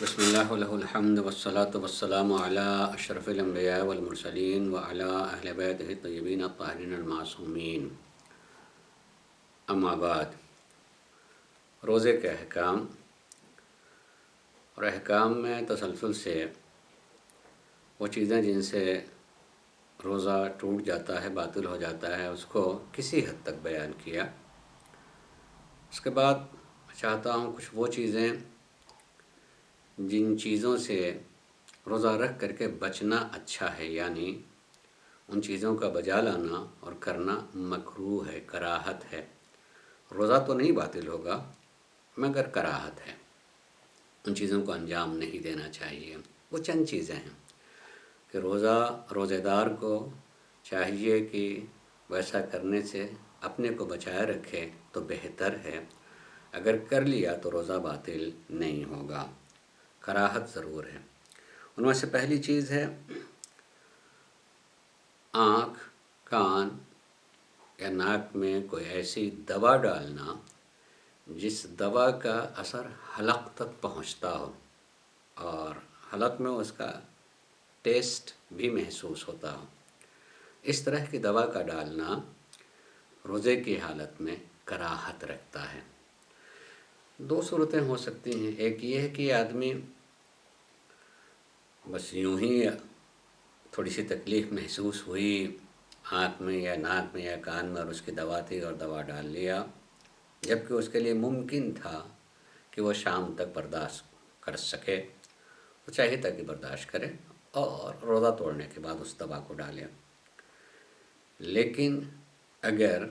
بسم اللہ ولہ الحمد والصلاة والسلام علی اشرف الانبیاء والمرسلین وعلی اہل بیتہ الطیبین الطاہرین المعصومین، اما بعد۔ روزے کے احکام اور احکام میں تسلسل سے وہ چیزیں جن سے روزہ ٹوٹ جاتا ہے، باطل ہو جاتا ہے، اس کو کسی حد تک بیان کیا۔ اس کے بعد چاہتا ہوں کچھ وہ چیزیں جن چیزوں سے روزہ رکھ کر کے بچنا اچھا ہے، یعنی ان چیزوں کا بجا لانا اور کرنا مکروہ ہے، کراہت ہے۔ روزہ تو نہیں باطل ہوگا مگر کراہت ہے، ان چیزوں کو انجام نہیں دینا چاہیے۔ وہ چند چیزیں ہیں کہ روزہ دار کو چاہیے کہ ویسا کرنے سے اپنے کو بچائے رکھے تو بہتر ہے۔ اگر کر لیا تو روزہ باطل نہیں ہوگا، کراہت ضرور ہے۔ ان میں سے پہلی چیز ہے آنکھ، کان یا ناک میں کوئی ایسی دوا ڈالنا جس دوا کا اثر حلق تک پہنچتا ہو اور حلق میں اس کا ٹیسٹ بھی محسوس ہوتا ہو۔ اس طرح کی دوا کا ڈالنا روزے کی حالت میں کراہت رکھتا ہے۔ دو صورتیں ہو سکتی ہیں، ایک یہ ہے کہ آدمی بس یوں ہی تھوڑی سی تکلیف محسوس ہوئی آنکھ میں یا ناک میں یا کان میں اور اس کی دوا تھی اور دوا ڈال لیا، جبکہ اس کے لیے ممکن تھا کہ وہ شام تک برداشت کر سکے، وہ چاہیے تھا کہ برداشت کرے اور روزہ توڑنے کے بعد اس دوا کو ڈالے۔ لیکن اگر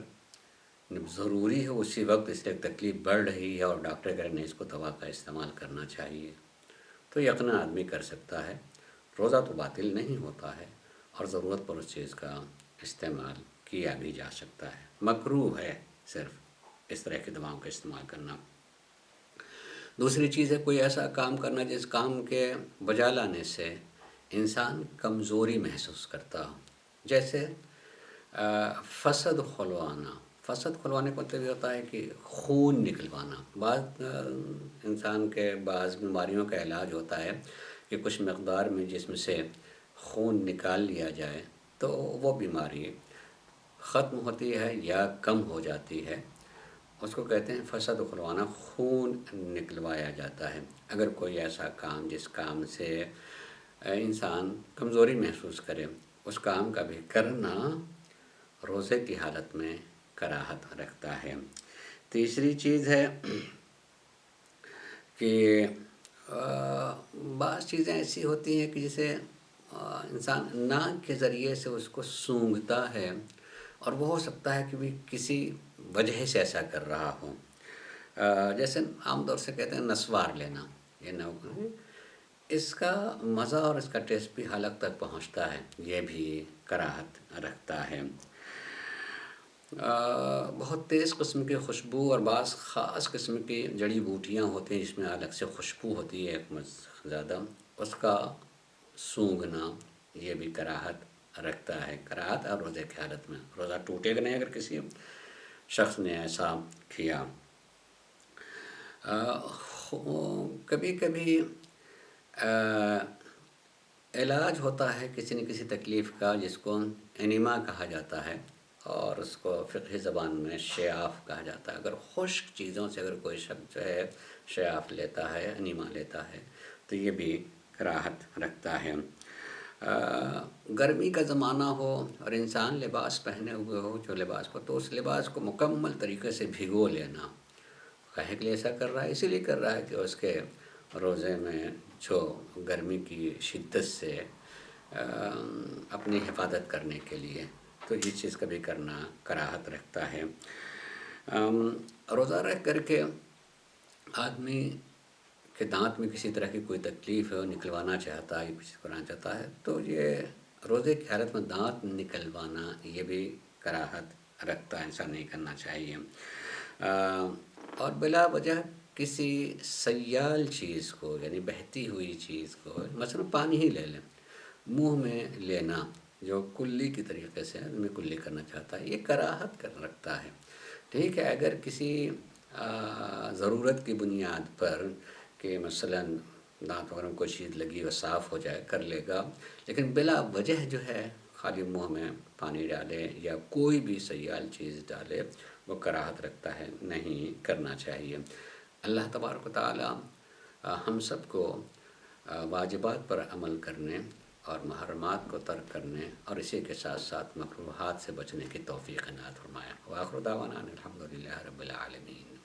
ضروری ہے اسی وقت اس لیے تکلیف بڑھ رہی ہے اور ڈاکٹر کہہ رہے ہیں اس کو دوا کا استعمال کرنا چاہیے، تو یقیناً آدمی کر سکتا ہے۔ روزہ تو باطل نہیں ہوتا ہے اور ضرورت پر اس چیز کا استعمال کیا بھی جا سکتا ہے، مکروہ ہے صرف اس طرح کی دواؤں کا استعمال کرنا۔ دوسری چیز ہے کوئی ایسا کام کرنا جس کام کے بجا لانے سے انسان کمزوری محسوس کرتا ہو، جیسے فسد کھلوانا۔ فسد کھلوانے کا مطلب یہ ہوتا ہے کہ خون نکلوانا۔ بعض انسان کے بعض بیماریوں کا علاج ہوتا ہے کہ کچھ مقدار میں جسم سے خون نکال لیا جائے تو وہ بیماری ختم ہوتی ہے یا کم ہو جاتی ہے، اس کو کہتے ہیں فسد کھلوانا، خون نکلوایا جاتا ہے۔ اگر کوئی ایسا کام جس کام سے انسان کمزوری محسوس کرے، اس کام کا بھی کرنا روزے کی حالت میں کراہت رکھتا ہے۔ تیسری چیز ہے کہ بعض چیزیں ایسی ہوتی ہیں کہ جسے انسان ناک کے ذریعے سے اس کو سونگھتا ہے اور وہ ہو سکتا ہے کہ بھی کسی وجہ سے ایسا کر رہا ہو، جیسے عام طور سے کہتے ہیں نسوار لینا، یہ نہ اس کا مزہ اور اس کا ٹیسٹ بھی حلق تک پہنچتا ہے، یہ بھی کراہت رکھتا ہے۔ بہت تیز قسم کی خوشبو اور بعض خاص قسم کی جڑی بوٹیاں ہوتی ہیں جس میں الگ سے خوشبو ہوتی ہے زیادہ، اس کا سونگھنا یہ بھی کراہت رکھتا ہے۔ کراہت اور روزے کی حالت میں روزہ ٹوٹے گا نہیں اگر کسی شخص نے ایسا کیا۔ کبھی کبھی علاج ہوتا ہے کسی نہ کسی تکلیف کا جس کو انیما کہا جاتا ہے اور اس کو فقہی زبان میں شیاف کہا جاتا ہے۔ اگر خشک چیزوں سے اگر کوئی شخص جو ہے شیاف لیتا ہے، انیما لیتا ہے، تو یہ بھی کراہت رکھتا ہے۔ گرمی کا زمانہ ہو اور انسان لباس پہنے ہوئے ہو، جو لباس کو، تو اس لباس کو مکمل طریقے سے بھگو لینا۔ کاہے کے لیے ایسا کر رہا ہے؟ اسی لیے کر رہا ہے کہ اس کے روزے میں جو گرمی کی شدت سے اپنی حفاظت کرنے کے لیے، تو یہ چیز کبھی کرنا کراہت رکھتا ہے۔ روزہ رکھ کر کے آدمی کے دانت میں کسی طرح کی کوئی تکلیف ہے، وہ نکلوانا چاہتا ہے، کچھ کرنا چاہتا ہے، تو یہ روزے کی حالت میں دانت نکلوانا یہ بھی کراہت رکھتا ہے، ایسا نہیں کرنا چاہیے۔ اور بلا وجہ کسی سیال چیز کو، یعنی بہتی ہوئی چیز کو، مثلا پانی ہی لے لیں، منہ میں لینا جو کلی کی طریقے سے آدمی کلی کرنا چاہتا ہے، یہ کراہت رکھتا ہے۔ ٹھیک ہے، اگر کسی ضرورت کی بنیاد پر کہ مثلا دانت وغیرہ میں کوئی چیز لگی وہ صاف ہو جائے کر لے گا، لیکن بلا وجہ جو ہے خالی منہ میں پانی ڈالے یا کوئی بھی سیال چیز ڈالے وہ کراہت رکھتا ہے، نہیں کرنا چاہیے۔ اللہ تبارک و تعالی ہم سب کو واجبات پر عمل کرنے اور محرمات کو ترک کرنے اور اسی کے ساتھ ساتھ مکروہات سے بچنے کی توفیق عنایت فرمائے۔ وآخر دعوانا ان الحمد للہ رب العالمین۔